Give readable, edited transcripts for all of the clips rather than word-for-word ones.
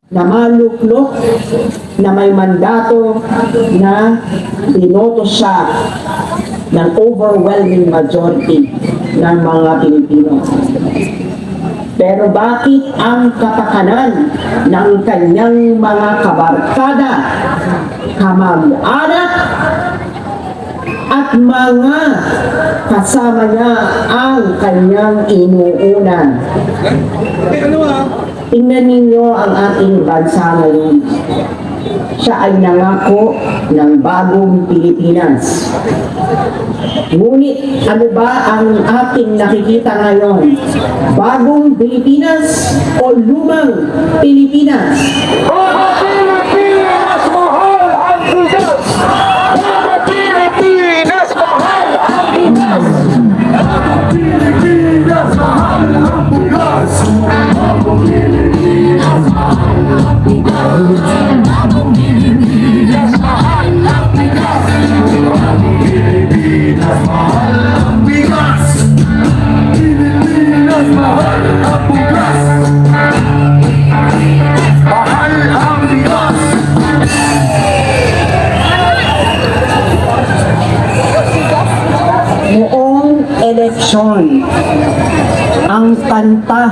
na maluklok na may mandato na binoto siya ng overwhelming majority ng mga Pilipino. Pero bakit ang kapakanan ng kanyang mga kabarkada, kamag-anak, at mga kasama niya ang kanyang inuunan? Tingnan ninyo ang ating bansa ngayon. Siya ay nangako ng bagong Pilipinas. Ngunit ano ba ang ating nakikita ngayon? Bagong Pilipinas o lumang Pilipinas? Mga Pilipinas, mahal ang bigas! Mga Pilipinas, mahal ang bigas! Mga Pilipinas, mahal ang bigas! Mga Pilipinas, mahal ang bigas! Mga Pilipinas, mahal ang bigas! Mga Pilipinas, mahal ang bigas! Pilipinas, mahal ang bigas! Mahal ang bigas! Noong eleksyon, ang kanta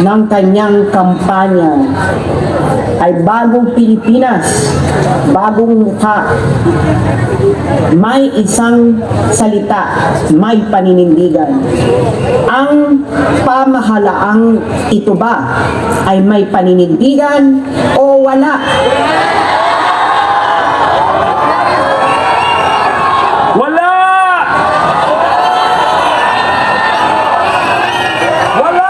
ng kanyang kampanya ay bagong Pilipinas, bagong mukha. May isang salita, may paninindigan. Ang pamahalaang ito ba ay may paninindigan o wala? Wala! Wala!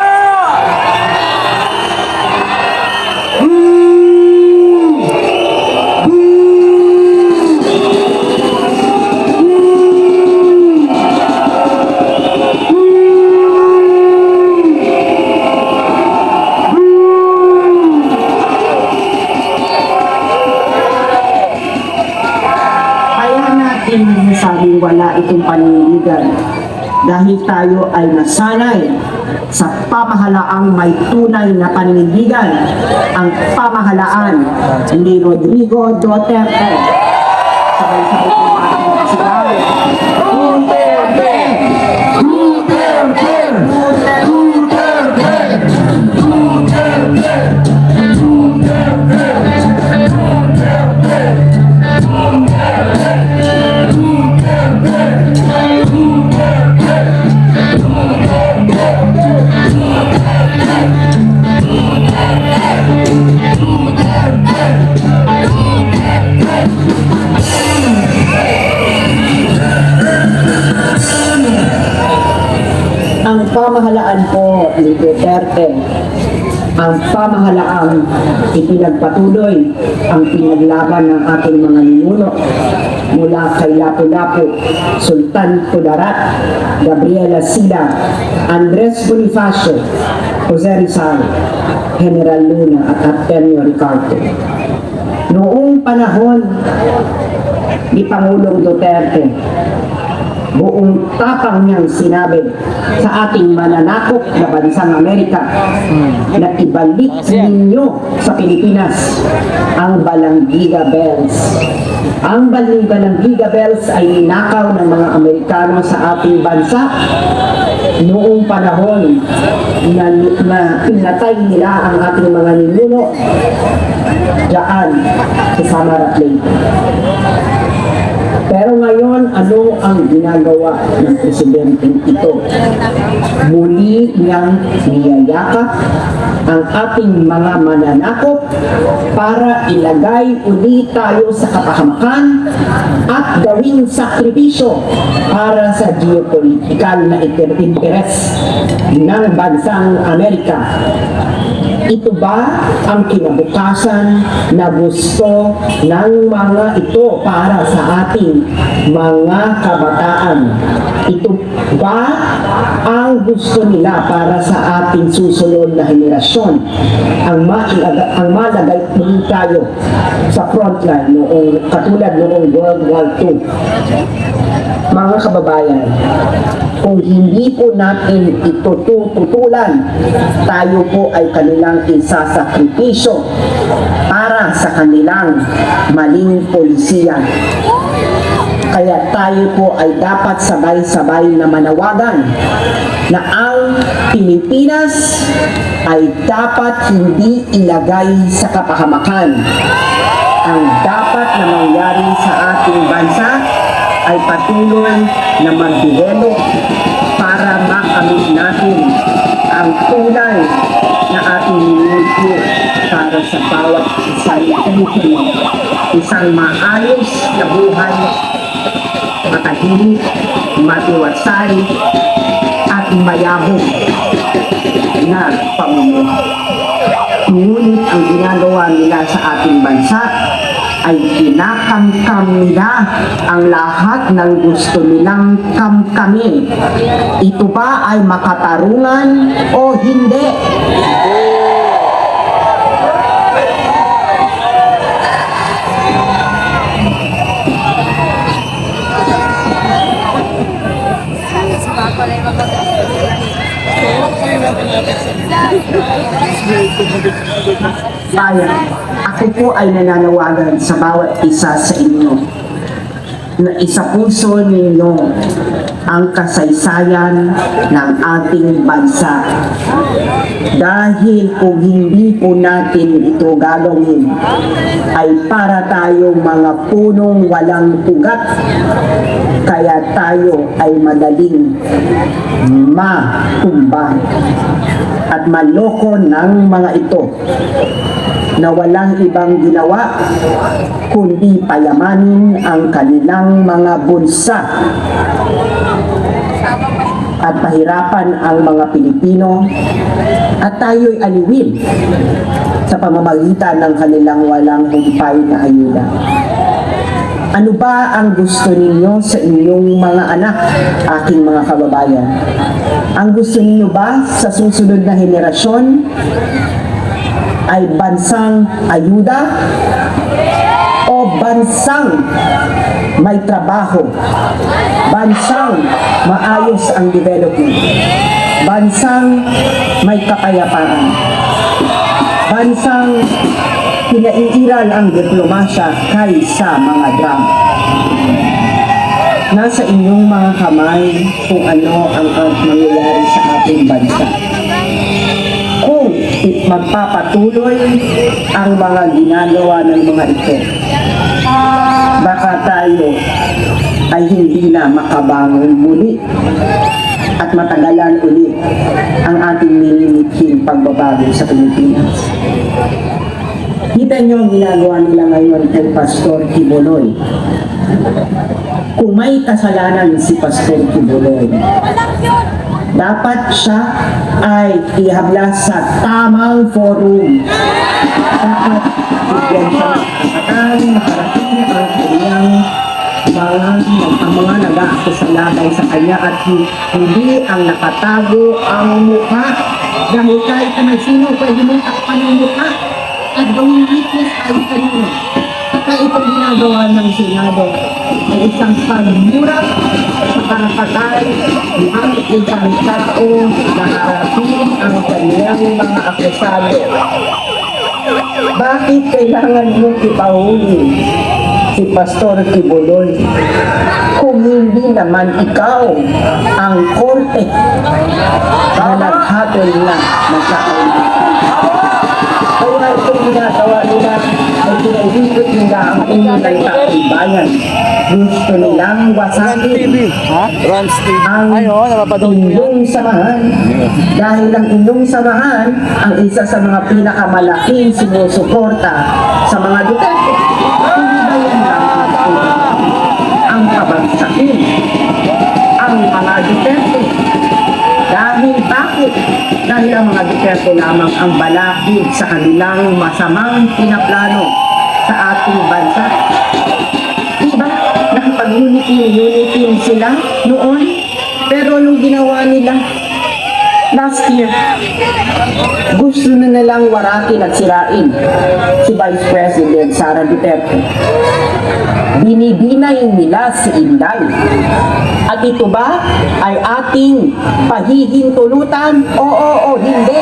Kaya natin masasabing wala itong paninindigan dahil tayo ay nasanay sa pamahalaang may tunay na paninindigan, ang pamahalaan ni Rodrigo Duterte. Sabay-sabay po ating kasigaw. Duterte! Duterte! Duterte! Duterte! Ang pamahalaan po ni Duterte, ang pamahalaang ipinagpatuloy ang pinaglaban ng ating mga ninuno mula kay Lapu-Lapu, Sultan Kudarat, Gabriela Sila, Andres Bonifacio, Jose Rizal, General Luna at Artemio Ricardo. Noong panahon ni Pangulong Duterte, buong tapang niyang sinabi sa ating mananakop na bansang Amerika na ibalik ninyo sa Pilipinas ang Balanggiga Bells. Ang Balanggiga Bells ay ninakaw ng mga Amerikano sa ating bansa noong panahon na pinatay nila ang ating mga ninuno diyan sa Samarat Lake. Pero ngayon, ano ang ginagawa ng presidenteng ito? Muli niyang niyayakap ang ating mga mananakop para ilagay uli tayo sa kapahamakan at gawing sakripisyo para sa geopolitical na interes ng bansang Amerika. Ito ba ang kinabukasan na gusto ng mga ito para sa ating mga kabataan? Ito ba ang gusto nila para sa ating susunod na henerasyon? Ang malagay muli tayo sa frontline noong katulad noong World War II. Mga kababayan, kung hindi po natin ito tututulan, tayo po ay kanilang kanilang isasakripisyo para sa kanilang maling polisiya. Kaya tayo po ay dapat sabay-sabay na manawagan na ang Pilipinas ay dapat hindi ilagay sa kapahamakan. Ang dapat na mangyari sa ating bansa ay patuloy na mag-develop para makamit natin ang tunay na ating nilito para sa bawat isang Pilipino. Isang maayos na buhay, matahimik, matiwasay, at mayabong na pamumuhay. Ngunit ang ginagawa nila sa ating bansa ay kinakamkam nila ang lahat ng gusto nilang kamkamin. Ito ba ay makatarungan o hindi? Kaya, ako po ay nananawagan sa bawat isa sa inyo na isapuso ninyo ang kasaysayan ng ating bansa. Dahil kung hindi po natin ito gagawin, ay para tayong mga punong walang ugat. Kaya tayo ay madaling matumba at maloko ng mga ito na walang ibang ginawa kundi payamanin ang kanilang mga bulsa at pahirapan ang mga Pilipino at tayo'y aliwin sa pamamagitan ng kanilang walang humpay na ayuda. Ano ba ang gusto ninyo sa inyong mga anak, aking mga kababayan? Ang gusto ninyo ba sa susunod na henerasyon ay bansang ayuda o bansang may trabaho, bansang maayos ang development, bansang may kapayapaan, bansang pinaiiral ang diplomasya kaysa mga drama? Nasa inyong mga kamay kung ano ang mangyayari sa ating bansa. Kung magpapatuloy ang mga ginagawa ng mga ito, baka tayo ay hindi na makabangon muli at matagalan ulit ang ating nililithing pagbabago sa Pilipinas. Kita niyo ang ginagawa nila ngayon kay Pastor Kibuloy. Kung may kasalanan si Pastor Kibuloy, dapat siya ay ihablas sa tamang forum. Dapat bigyan siya ng makarating ang kanyang ang mga nag-aakusalabay sa kanya at hindi ang nakatago ang mukha. Dahil kahit na sino pwede mong takpan ang mukha at gawing witness ay kanino. Kaya itong ginagawa ng Senado ay isang pagmura sa karapatan ng isang tao na harapin ang kanyang mga akusado. Bakit kailangan mong ipahuli si Pastor Kibuloy kung hindi naman ikaw ang korte na naghatol na magkakaibigan? Kaya itong ginagawa nila ay pinahihikot nila ang inilang bayan. Gusto nilang wasakin ang inyong samahan dahil ang inyong samahan ang isa sa mga pinakamalaking sinusuporta sa mga Duterte. Hindi ba yan lang ang kabagsakin ang mga Duterte? Dahil bakit? Dahil ang mga Duterte lamang ang balakid sa kanilang masamang pinaplano sa ating bansa. Diba? Nakapag-unitin sila noon. Pero nung ginawa nila last year, gusto na nalang warakin at sirain si Vice President Sara Duterte. Binibinay nila si Inday. At ito ba ay ating pahihintulutan? Oo o hindi?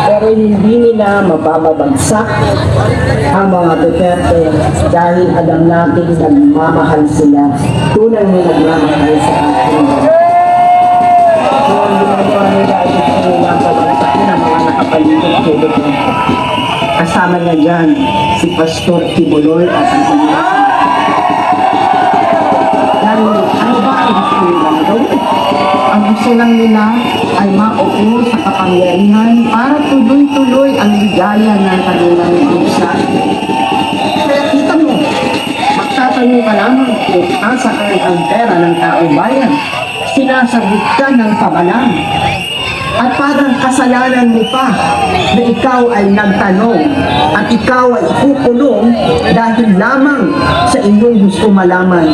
Pero hindi nila mababagsak ang mga Duterte dahil alam natin nagmamahal sila tulad ng nagmamahal sa atin. So, ang ginagawa nila ay gusto nilang pabagsak ng mga nakapaligid tulad nito. Kasama na dyan si Pastor Kibuloy at ang kanyang dahil ano ba ang gusto nilang gawin? Ang gusto lang nila ay maupo sa kapangyarihan para tuloy-tuloy ang ligaya ng kanilang bansa. Kaya kita mo, magtatanong ka lamang kung nasaan ang pera ng taong bayan. Sinasagot ka ng pabalang. At parang kasalanan mo pa na ikaw ay nagtanong at ikaw ay ikukulong dahil lamang sa inyong gusto malaman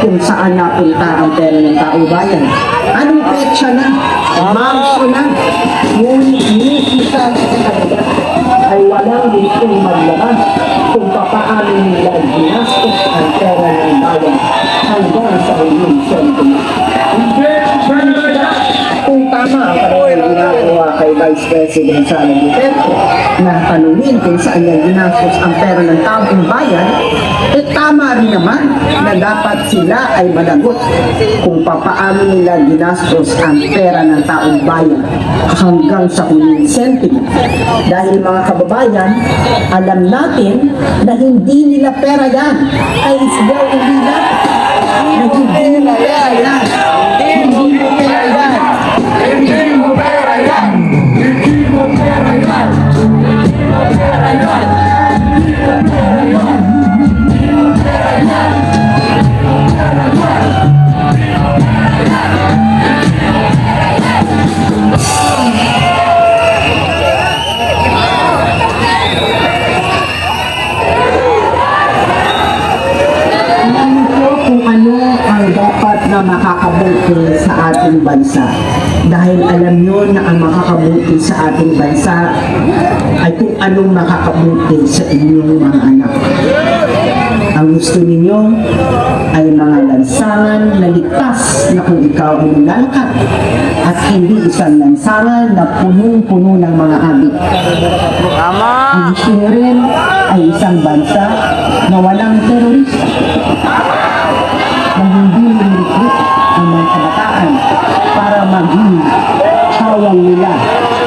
kung saan napunta ang pera ng taong bayan. Anong petsa na? Marso na. Ngunit isa sa kanila ay walang gustong maglabas kung papaano nila ginastos ang pera ng bayan hanggang sa inyong sentiment. Kung tama ang kanilang ginagawa kay Vice President Sara Duterte na tanungin kung saan niya ginastos ang pera ng taong bayan, tama rin naman na dapat sila ay managot kung papaano nila ginastos ang pera ng taong bayan hanggang sa huling sentimo. Dahil mga kababayan, alam natin na hindi nila pera yan. Ay isgaw hindi na. Hindi nila pera yan. Hindi mo pera yan. Hindi mo pera yan! Hindi mo pera yan! Hindi mo pera yan! Hindi mo pera yan! Hindi mo pera yan! Alam niyo kung ano ang dapat na makakabuti sa ating bansa. Dahil alam niyo na ang makakabuti sa ating bansa ay kung anong makakabuti sa inyong mga anak. Ang gusto ninyo ay mga lansangan na ligtas na kung ikaw ay nilalakad at hindi isang lansangan na punong-puno ng mga abit. Ang gusto niyo rin ay isang bansa na walang terorista, na hindi nililiklik ang mga kabataan para maging hawang nila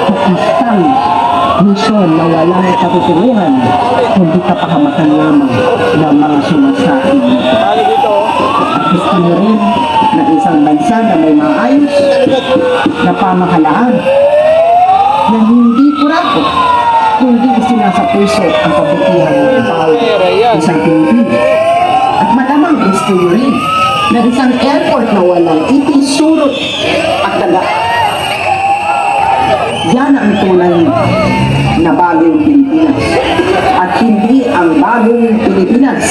sa isang misyon na walang katuturuhan kundi kapahamakan lamang ng mga sumasabi. At gusto niyo rin na isang bansa na may maayos na pamahalaan na hindi kurako kundi isinasapuso ang kabutihan ng tao isang Pilipino. At malamang gusto niyo rin na isang airport na walang itisurot at daga. Yan ang tunay na bagong Pilipinas. At hindi ang bagong Pilipinas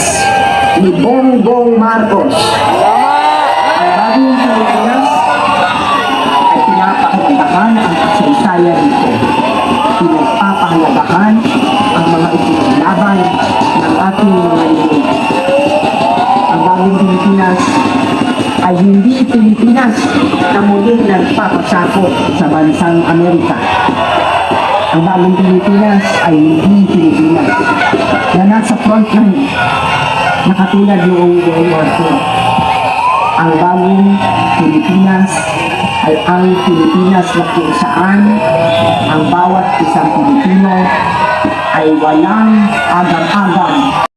ni Bongbong Marcos. Ang bagong Pilipinas ay pinapahalagahan ang kasaysayan nito. Pinagpapahalagahan ang mga ipinaglaban ng ating mga ito. Ang bagong Pilipinas ay hindi Pilipinas na muling nagpapasakop sa bansang Amerika. Ang bagong Pilipinas ay hindi Pilipinas na nasa frontline na katulad noong World War II. Ang bagong Pilipinas ay ang Pilipinas na kung saan ang bawat isang Pilipino ay walang agam-agam